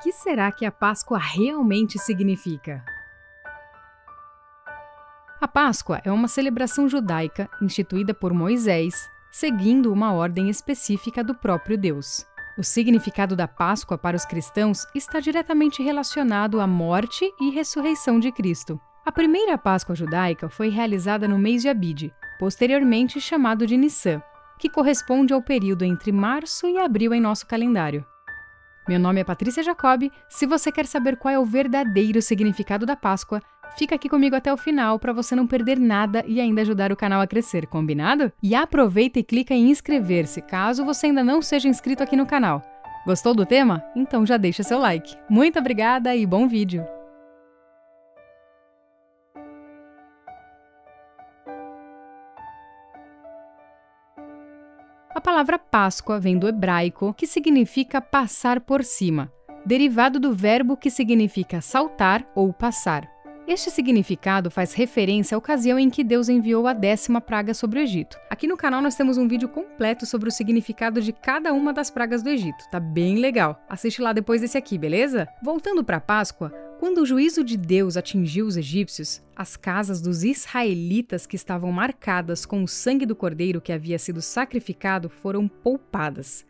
que será que a Páscoa realmente significa? A Páscoa é uma celebração judaica instituída por Moisés, seguindo uma ordem específica do próprio Deus. O significado da Páscoa para os cristãos está diretamente relacionado à morte e ressurreição de Cristo. A primeira Páscoa judaica foi realizada no mês de Abide, posteriormente chamado de Nissan, que corresponde ao período entre março e abril em nosso calendário. Meu nome é Patrícia Jacob. Se você quer saber qual é o verdadeiro significado da Páscoa, fica aqui comigo até o final para você não perder nada e ainda ajudar o canal a crescer, combinado? E aproveita e clica em inscrever-se, caso você ainda não seja inscrito aqui no canal. Gostou do tema? Então já deixa seu like. Muito obrigada e bom vídeo! A palavra Páscoa vem do hebraico, que significa passar por cima, derivado do verbo que significa saltar ou passar. Este significado faz referência à ocasião em que Deus enviou a 10ª praga sobre o Egito. Aqui no canal nós temos um vídeo completo sobre o significado de cada uma das pragas do Egito. Tá bem legal. Assiste lá depois desse aqui, beleza? Voltando para a Páscoa, quando o juízo de Deus atingiu os egípcios, as casas dos israelitas que estavam marcadas com o sangue do cordeiro que havia sido sacrificado foram poupadas.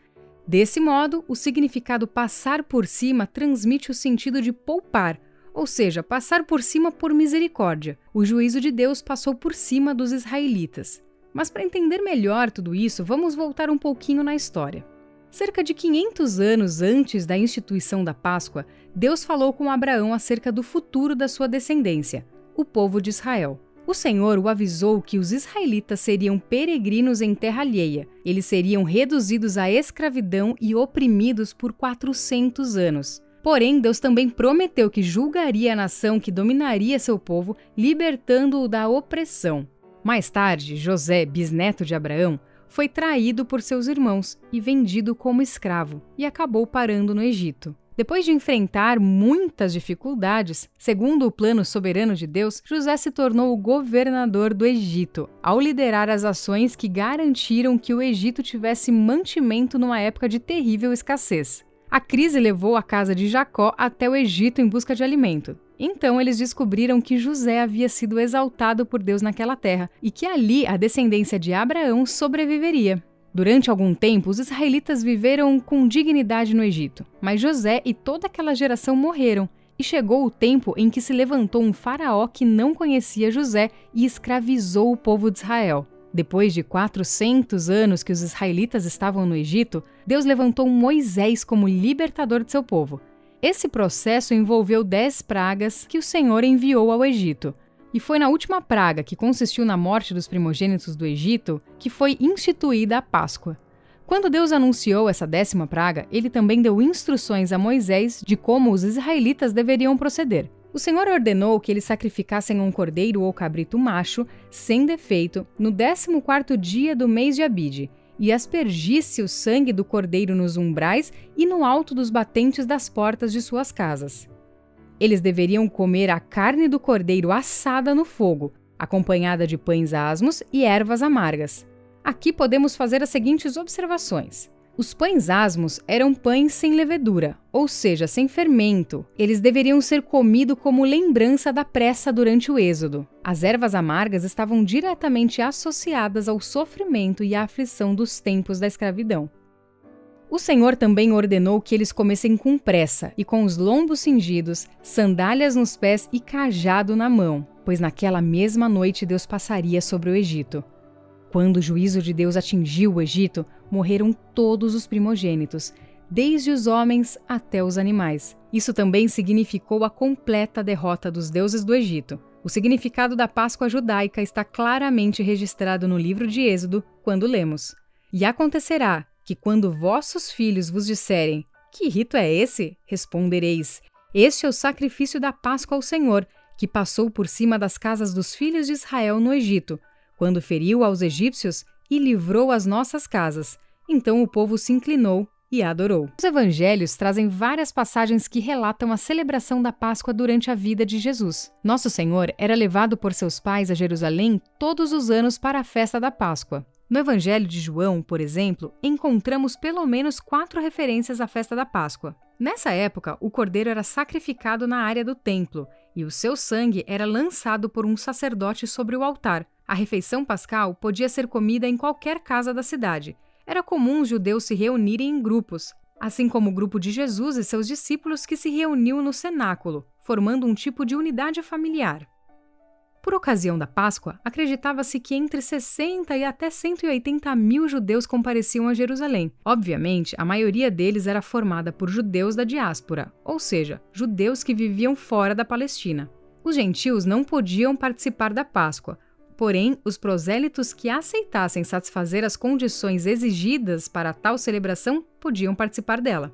Desse modo, o significado passar por cima transmite o sentido de poupar, ou seja, passar por cima por misericórdia. O juízo de Deus passou por cima dos israelitas. Mas para entender melhor tudo isso, vamos voltar um pouquinho na história. Cerca de 500 anos antes da instituição da Páscoa, Deus falou com Abraão acerca do futuro da sua descendência, o povo de Israel. O Senhor o avisou que os israelitas seriam peregrinos em terra alheia. Eles seriam reduzidos à escravidão e oprimidos por 400 anos. Porém, Deus também prometeu que julgaria a nação que dominaria seu povo, libertando-o da opressão. Mais tarde, José, bisneto de Abraão, foi traído por seus irmãos e vendido como escravo, e acabou parando no Egito. Depois de enfrentar muitas dificuldades, segundo o plano soberano de Deus, José se tornou o governador do Egito, ao liderar as ações que garantiram que o Egito tivesse mantimento numa época de terrível escassez. A crise levou a casa de Jacó até o Egito em busca de alimento. Então eles descobriram que José havia sido exaltado por Deus naquela terra e que ali a descendência de Abraão sobreviveria. Durante algum tempo, os israelitas viveram com dignidade no Egito, mas José e toda aquela geração morreram, e chegou o tempo em que se levantou um faraó que não conhecia José e escravizou o povo de Israel. Depois de 400 anos que os israelitas estavam no Egito, Deus levantou Moisés como libertador de seu povo. Esse processo envolveu 10 pragas que o Senhor enviou ao Egito. E foi na última praga, que consistiu na morte dos primogênitos do Egito, que foi instituída a Páscoa. Quando Deus anunciou essa 10ª praga, ele também deu instruções a Moisés de como os israelitas deveriam proceder. O Senhor ordenou que eles sacrificassem um cordeiro ou cabrito macho, sem defeito, no 14º dia do mês de Abide, e aspergisse o sangue do cordeiro nos umbrais e no alto dos batentes das portas de suas casas. Eles deveriam comer a carne do cordeiro assada no fogo, acompanhada de pães asmos e ervas amargas. Aqui podemos fazer as seguintes observações. Os pães asmos eram pães sem levedura, ou seja, sem fermento. Eles deveriam ser comidos como lembrança da pressa durante o êxodo. As ervas amargas estavam diretamente associadas ao sofrimento e à aflição dos tempos da escravidão. O Senhor também ordenou que eles comessem com pressa e com os lombos cingidos, sandálias nos pés e cajado na mão, pois naquela mesma noite Deus passaria sobre o Egito. Quando o juízo de Deus atingiu o Egito, morreram todos os primogênitos, desde os homens até os animais. Isso também significou a completa derrota dos deuses do Egito. O significado da Páscoa judaica está claramente registrado no livro de Êxodo, quando lemos: "E acontecerá que quando vossos filhos vos disserem: que rito é esse? Respondereis: este é o sacrifício da Páscoa ao Senhor, que passou por cima das casas dos filhos de Israel no Egito, quando feriu aos egípcios e livrou as nossas casas. Então o povo se inclinou e adorou." Os evangelhos trazem várias passagens que relatam a celebração da Páscoa durante a vida de Jesus. Nosso Senhor era levado por seus pais a Jerusalém todos os anos para a festa da Páscoa. No Evangelho de João, por exemplo, encontramos pelo menos 4 referências à festa da Páscoa. Nessa época, o cordeiro era sacrificado na área do templo e o seu sangue era lançado por um sacerdote sobre o altar. A refeição pascal podia ser comida em qualquer casa da cidade. Era comum os judeus se reunirem em grupos, assim como o grupo de Jesus e seus discípulos que se reuniu no cenáculo, formando um tipo de unidade familiar. Por ocasião da Páscoa, acreditava-se que entre 60 e até 180 mil judeus compareciam a Jerusalém. Obviamente, a maioria deles era formada por judeus da diáspora, ou seja, judeus que viviam fora da Palestina. Os gentios não podiam participar da Páscoa, porém, os prosélitos que aceitassem satisfazer as condições exigidas para tal celebração podiam participar dela.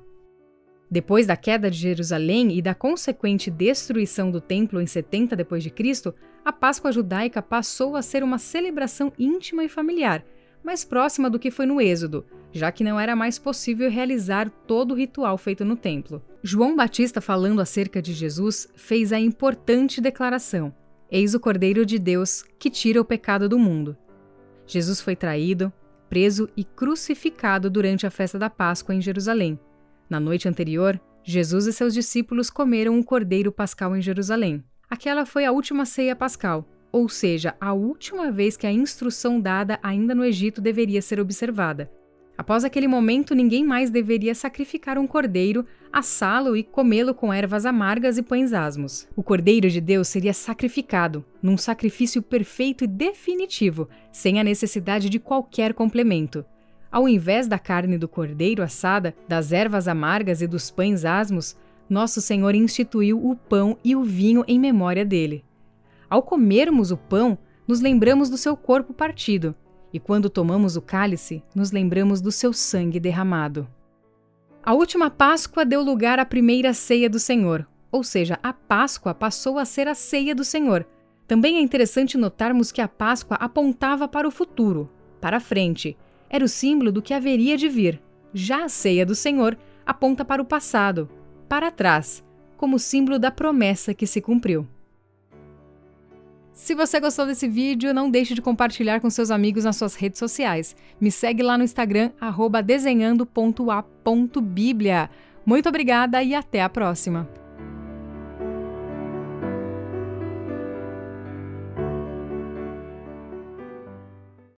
Depois da queda de Jerusalém e da consequente destruição do templo em 70 d.C., a Páscoa judaica passou a ser uma celebração íntima e familiar, mais próxima do que foi no Êxodo, já que não era mais possível realizar todo o ritual feito no templo. João Batista, falando acerca de Jesus, fez a importante declaração: "Eis o Cordeiro de Deus, que tira o pecado do mundo." Jesus foi traído, preso e crucificado durante a festa da Páscoa em Jerusalém. Na noite anterior, Jesus e seus discípulos comeram um cordeiro pascal em Jerusalém. Aquela foi a última ceia pascal, ou seja, a última vez que a instrução dada ainda no Egito deveria ser observada. Após aquele momento, ninguém mais deveria sacrificar um cordeiro, assá-lo e comê-lo com ervas amargas e pães asmos. O Cordeiro de Deus seria sacrificado, num sacrifício perfeito e definitivo, sem a necessidade de qualquer complemento. Ao invés da carne do cordeiro assada, das ervas amargas e dos pães asmos, nosso Senhor instituiu o pão e o vinho em memória dele. Ao comermos o pão, nos lembramos do seu corpo partido, e quando tomamos o cálice, nos lembramos do seu sangue derramado. A última Páscoa deu lugar à primeira ceia do Senhor, ou seja, a Páscoa passou a ser a ceia do Senhor. Também é interessante notarmos que a Páscoa apontava para o futuro, para a frente. Era o símbolo do que haveria de vir. Já a ceia do Senhor aponta para o passado, para trás, como símbolo da promessa que se cumpriu. Se você gostou desse vídeo, não deixe de compartilhar com seus amigos nas suas redes sociais. Me segue lá no Instagram, @desenhando.a.biblia. Muito obrigada e até a próxima!